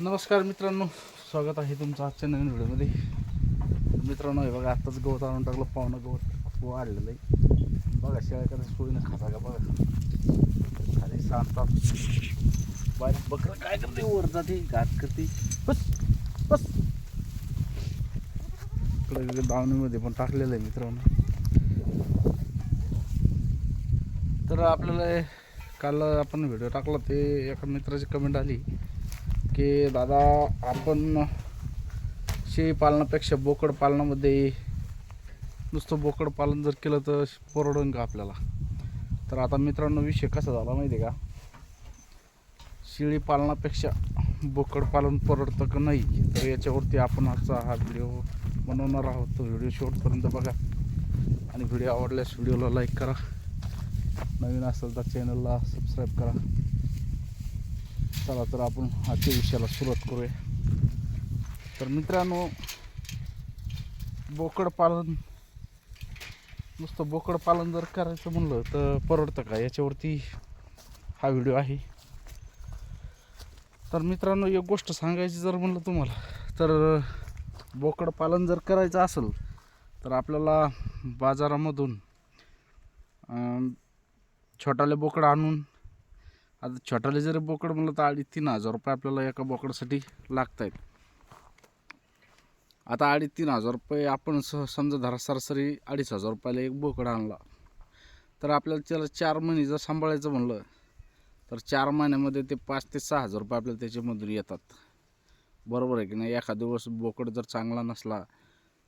नमस्कार मित्रांनो, स्वागत आहे तुमचं आजच्या नवीन व्हिडिओमध्ये. मित्रांनो हे बघा, आत्ताच गवत आणून टाकलं. पाहुणं गवत वाढलेलं आहे. बघा शेळ्या कधी सोयीनं खाता का बघा. खाली सांगतात बारीक बकरं काय करते, वर जाते घात करते. बस बस इकडे दावणीमध्ये पण टाकलेलं आहे मित्रांनो. तर आपल्याला काल आपण व्हिडिओ टाकला, ते एका मित्राची कमेंट आली की दादा, आपण शेळी पालनापेक्षा बोकड पालनामध्ये नुसतं बोकड पालन जर केलं तर परवडेल का आपल्याला. तर आता मित्रांनो विषय कसा झाला माहिती आहे का, शेळी पालनापेक्षा बोकड पालन परवडतं का नाही, तर याच्यावरती आपण आजचा हा व्हिडिओ बनवणार आहोत. तो व्हिडिओ शेवटपर्यंत बघा आणि व्हिडिओ आवडल्यास व्हिडिओला लाईक करा, नवीन असेल तर चॅनलला सबस्क्राईब करा. चला तर आपण आजच्या विषयाला सुरुवात करूया. तर मित्रांनो, बोकड पालन, नुसतं बोकड पालन जर करायचं म्हणलं तर परवडतं का, याच्यावरती हा व्हिडिओ आहे. तर मित्रांनो, एक गोष्ट सांगायची जर म्हणलं तुम्हाला, तर बोकड पालन जर करायचं असेल तर आपल्याला बाजारामधून छोटाले बोकड आणून, आता छोटाले जरी बोकड म्हणलं तर 2,500-3,000 रुपये आपल्याला एका बोकडासाठी लागत आहेत. आता 2,500-3,000 रुपये आपण समजा धरा, सरासरी 2,500 रुपयाला एक बोकड आणला, तर आपल्याला त्याला 4 महिने जर सांभाळायचं म्हणलं तर 4 महिन्यामध्ये ते 5,000 ते 6,000 रुपये आपल्याला त्याच्यामधून येतात. बरोबर आहे की नाही. एखाद्या दिवस बोकड जर चांगला नसला,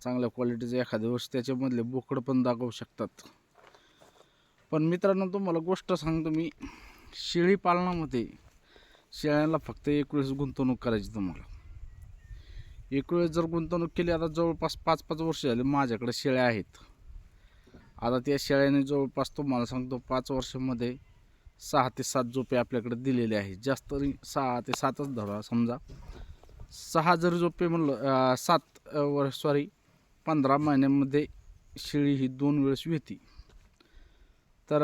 चांगल्या क्वालिटीचा, एखाद्या दिवस त्याच्यामधले बोकड पण दाखवू शकतात. पण मित्रांनो, तुम्हाला गोष्ट सांगतो मी, शेळी पालनामध्ये शेळ्यांना फक्त एक वेळेस गुंतवणूक करायची. तुम्हाला एक वेळेस जर गुंतवणूक केली, आता जवळपास 5-5 वर्ष झाले माझ्याकडे शेळ्या आहेत. आता त्या शेळ्याने जवळपास तुम्हाला सांगतो 5 वर्षामध्ये 6 ते 7 झोपे आपल्याकडे दिलेले आहेत. जास्त 6 ते 7च धरा, समजा 6 जर झोपे म्हणलं, 15 महिन्यामध्ये शेळी ही 2 वेळेस विहती. तर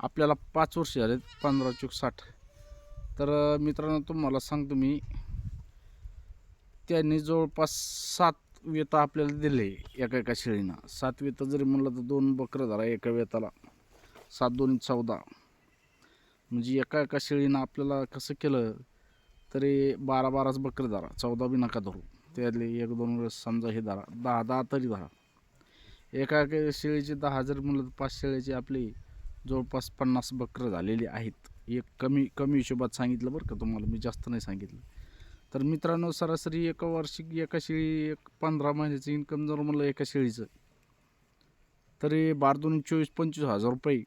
आपल्याला 5 वर्ष झाले, 15×60. तर मित्रांनो, तुम्हाला सांगतो मी, त्यांनी जवळपास 7 वेता आपल्याला दिले एका शेळीनं. 7 वेता जरी म्हणलं तर 2 बकरं धरा एका वेताला, 7×2 = 14. म्हणजे एका शेळीनं आपल्याला कसं केलं तरी 12-12च बकरं धरा, 14 बी नका धरू. त्यातले 1-2 वेळेस समजा हे धरा, 10-10 तरी धरा. एका शेळीचे 10 जर म्हणलं तर 5 शेळीचे आपली जवळपास 50 बकरं झालेली आहेत. एक कमी हिशोबात सांगितलं बरं का तुम्हाला, मी जास्त नाही सांगितलं. तर मित्रांनो, सरासरी एका वार्षिक एका शेळी 15 महिन्याचं इन्कम जर म्हणलं एका शेळीचं, तरी 12×2 = 24-25,000 रुपये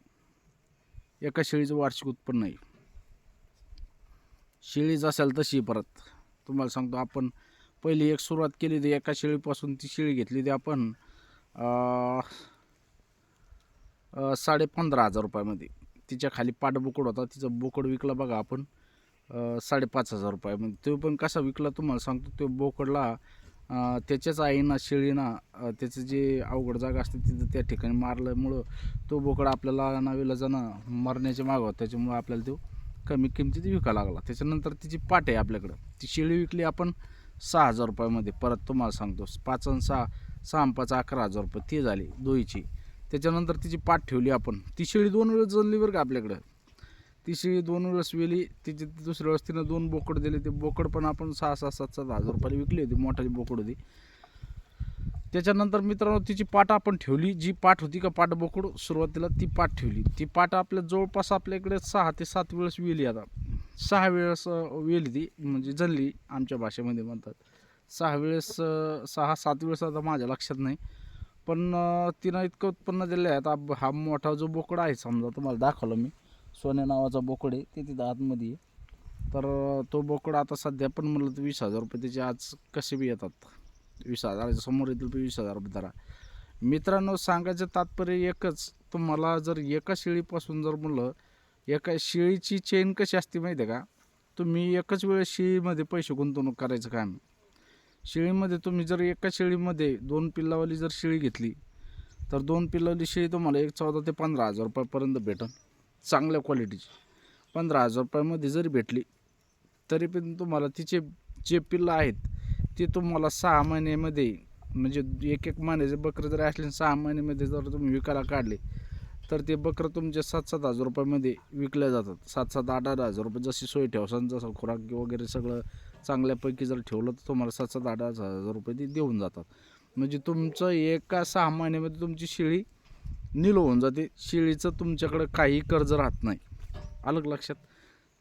एका शेळीचं वार्षिक उत्पन्न आहे. शेळीच असेल तशी. परत तुम्हाला सांगतो, आपण पहिली एक सुरुवात केली होती एका शेळीपासून. ती शेळी घेतली होती आपण 15,500 रुपयामध्ये. तिच्या खाली पाठबोकड होता, तिचं बोकड विकला बघा आपण 5,500 रुपयामध्ये. तो पण कसा विकला तुम्हाला सांगतो. तो बोकडला त्याच्याच आईना, शेळीना, त्याचं जे अवघड जागा असते तिथं त्या ठिकाणी मारल्यामुळं तो बोकड आपल्याला नाविलाजानं मरण्याच्या मागं होता. त्याच्यामुळं आपल्याला तो कमी किमतीत विकायला लागला. त्याच्यानंतर तिची पाट आहे आपल्याकडं, ती शेळी विकली आपण 6,000 रुपयामध्ये. परत तुम्हाला सांगतो 5 आणि 6, 6 आणि 5 11,000 रुपये ती झाली दोईची. त्याच्यानंतर तिची पाट ठेवली आपण. ती शेळी 2 वेळेस जळली बरं का आपल्याकडं. ती शेळी 2 वेळेस वेली. तिची दुसऱ्या वेळेस तिनं 2 बोकड दिले. ते बोकड पण आपण 6,000, 7,000 रुपयाला विकली होती. मोठाली बोकड होती. त्याच्यानंतर मित्रांनो, तिची पाट आपण ठेवली. जी पाट होती का पाट बोकड, सुरुवातीला ती पाट ठेवली. ती पाट आपल्या जवळपास आपल्याकडे 6 ते 7 वेळेस वेली. आता 6 वेळेस वेली ती, म्हणजे जळली आमच्या भाषेमध्ये म्हणतात. 6 वेळेस, 6-7 वेळेस आता माझ्या लक्षात नाही. पण तिनं इतकं उत्पन्न दिलं आहे. आता हा मोठा जो बोकड आहे, समजा तुम्हाला दाखवलं मी, सोन्या नावाचा बोकड आहे, ते तिथं आतमध्ये आहे. तर तो बोकड आता सध्या पण म्हणलं तर 20,000 रुपये त्याचे आज कसे बी येतात. 20,000 समोर येतील, 20,000 रुपये धरा. मित्रांनो, सांगायचं तात्पर्य एकच, तुम्हाला जर एका शेळीपासून जर म्हणलं, एका शेळीची चेन कशी असते माहिती आहे का, तुम्ही एकच वेळेस शेळीमध्ये पैसे गुंतवणूक करायचं काम. शेळीमध्ये तुम्ही जर एका शेळीमध्ये 2 पिल्लावाली जर शेळी घेतली, तर 2 पिल्लावाली शेळी तुम्हाला 14,000 ते 15,000 रुपयापर्यंत भेटेल, चांगल्या क्वालिटीची. 15,000 रुपयामध्ये जरी भेटली तरी पण तुम्हाला तिचे जे पिल्लं आहेत ते तुम्हाला 6 महिन्यामध्ये, म्हणजे एक एक महिन्याचे बकरं जरी असले 6 महिन्यामध्ये जर तुम्ही विकायला काढले तर ते बकरं तुमचे 7-7 हजार रुपयामध्ये विकल्या जातात. 7-7, 8-8 हजार रुपये जशी सोय ठेवसान, जसं खुराक वगैरे सगळं चांगल्यापैकी जर ठेवलं तर तुम्हाला 7-7, 8-8 हजार रुपये ते देऊन जातात. म्हणजे तुमचं एका 6 महिन्यामध्ये तुमची शेळी नील होऊन जाते. शेळीचं तुमच्याकडं काही कर्ज राहत नाही. आलं का लक्षात?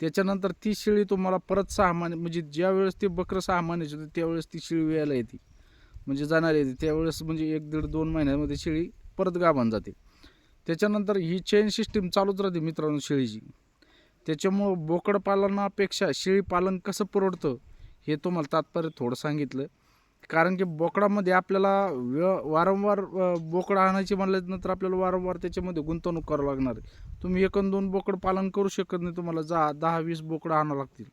त्याच्यानंतर ती शेळी तुम्हाला परत 6 महिने, म्हणजे ज्यावेळेस ते बकरं 6 महिन्याची होते त्यावेळेस ती शेळी वेळेला येते, म्हणजे जाणार येते त्यावेळेस, म्हणजे 1-1.5-2 महिन्यामध्ये शेळी परत गाभण जाते. त्याच्यानंतर ही चेन सिस्टीम चालूच राहते मित्रांनो शेळीची. त्याच्यामुळं बोकड पालनापेक्षा शेळी पालन कसं परवडतं हे तुम्हाला तात्पर्य थोडं सांगितलं. कारण की बोकडामध्ये आपल्याला वारंवार बोकडं आणायची म्हटल्यानंतर आपल्याला वारंवार त्याच्यामध्ये गुंतवणूक करावं लागणार आहे. तुम्ही 1-2 बोकड पालन करू शकत नाही, तुम्हाला 10-20 बोकडं आणावं लागतील.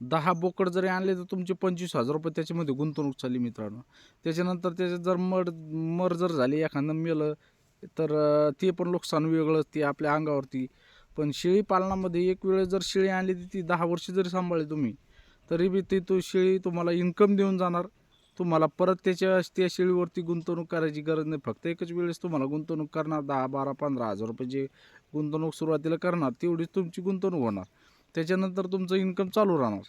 10 बोकड जरी आणले तर तुमचे 25,000 रुपये त्याच्यामध्ये गुंतवणूक चालली मित्रांनो. त्याच्यानंतर त्याच्यात जर मर जर झाली, एखादं मेलं तर ते पण नुकसान वेगळंच, ते आपल्या अंगावरती. पण शेळी पालनामध्ये एक वेळेस जर शेळी आणली तर ती 10 वर्ष जरी सांभाळली तुम्ही तरी बी ती शेळी तुम्हाला इन्कम देऊन जाणार. तुम्हाला परत त्या शेळीवरती गुंतवणूक करायची गरज नाही. फक्त एकच वेळेस तुम्हाला गुंतवणूक करणार 10, 12, 15 हजार रुपये जे गुंतवणूक सुरुवातीला करणार तेवढीच तुमची गुंतवणूक होणार. त्याच्यानंतर तुमचं इन्कम चालू राहणार.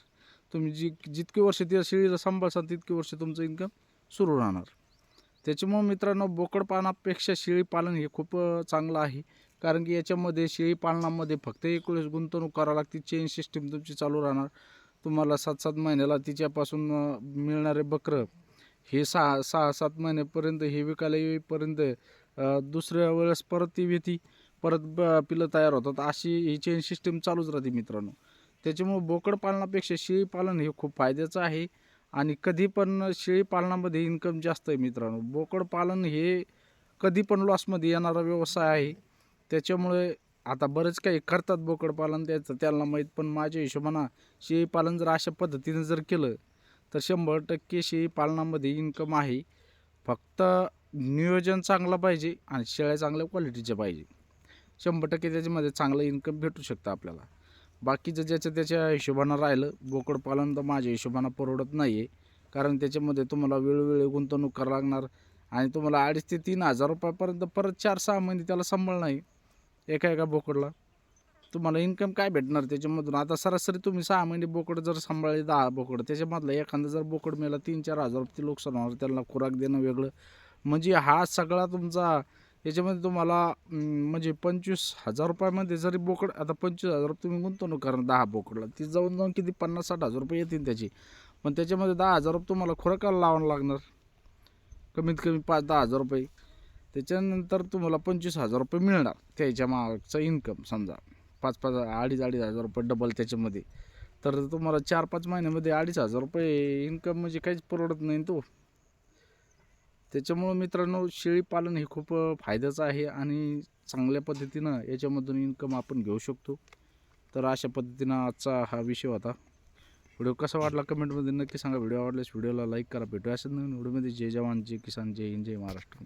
तुम्ही जितके वर्ष त्या शेळीला सांभाळसाल तितके वर्ष तुमचं इन्कम सुरू राहणार. त्याच्यामुळं मित्रांनो, बोकड पालनापेक्षा शेळी पालन हे खूप चांगलं आहे. कारण की याच्यामध्ये शेळी पालनामध्ये फक्त एक वेळेस गुंतवणूक करावी लागते. चेन सिस्टीम तुमची चालू राहणार. तुम्हाला 7-7 महिन्याला तिच्यापासून मिळणारे बकरं हे 6-7 महिन्यापर्यंत हे विकायला येईपर्यंत दुसऱ्या वेळेस परत ती येते, परत पिल्लं तयार होतात. अशी ही चेन सिस्टीम चालूच राहते मित्रांनो. त्याच्यामुळं बोकड पालनापेक्षा शेळी पालन हे खूप फायद्याचं आहे. आणि कधी पण शेळी पालनामध्ये इन्कम जास्त आहे मित्रांनो. बोकड पालन हे कधी पण लॉसमध्ये येणारा व्यवसाय आहे. त्याच्यामुळे आता बरेच काही करतात बोकड पालन, त्याचं त्यांना माहीत. पण माझ्या हिशोबानं शेळी पालन जर अशा पद्धतीने जर केलं तर 100% शेळी पालनामध्ये इन्कम आहे. फक्त नियोजन चांगलं पाहिजे आणि शेळ्या चांगल्या क्वालिटीच्या पाहिजे. 100% त्याच्यामध्ये चांगलं इन्कम भेटू शकतं आपल्याला. बाकीचं ज्याच्या त्याच्या हिशोबानं राहिलं, बोकड पालन तर माझ्या हिशोबानं परवडत नाही आहे. कारण त्याच्यामध्ये तुम्हाला वेळोवेळी गुंतवणूक करावं लागणार आणि तुम्हाला 2,500 ते 3,000 रुपयापर्यंत परत 4-6 महिने त्याला सांभाळणं आहे. एका बोकडला तुम्हाला इन्कम काय भेटणार त्याच्यामधून? आता सरासरी तुम्ही 6 महिने बोकड जर सांभाळले, 10 बोकड, त्याच्यामधलं एखादं जर बोकड मेला 3-4 हजार रुपये नुकसान होणार. त्यांना खुराक देणं वेगळं. म्हणजे हा सगळा तुमचा याच्यामध्ये तुम्हाला म्हणजे 25,000 रुपयामध्ये जरी बोकड, आता 25,000 रुपये तुम्ही गुंतवणूक करणार 10 बोकडला, ती जाऊन किती 50-60 हजार रुपये येतील त्याची. पण त्याच्यामध्ये 10,000 रुपये तुम्हाला खुराकाला लावावं लागणार, कमीत कमी 5-10 हजार रुपये. त्याच्यानंतर तुम्हाला 25,000 रुपये मिळणार त्याच्या मागचा इन्कम. समजा 5-5, 2,500 हजार रुपये डबल त्याच्यामध्ये. तर तुम्हाला 4-5 महिन्यामध्ये 2,500 रुपये इन्कम म्हणजे काहीच परवडत नाही तो. त्याच्यामुळं मित्रांनो, शेळी पालन हे खूप फायद्याचं आहे आणि चांगल्या पद्धतीनं याच्यामधून इन्कम आपण घेऊ शकतो. तर अशा पद्धतीनं आजचा हा विषय होता. व्हिडिओ कसा वाटला कमेंटमध्ये नक्की सांगा. व्हिडिओ आवडल्यास व्हिडिओला लाईक करा. भेटूया असं नवीन व्हिडिओमध्ये. जय जवान, जय किसान, जय हिंद, जय महाराष्ट्र.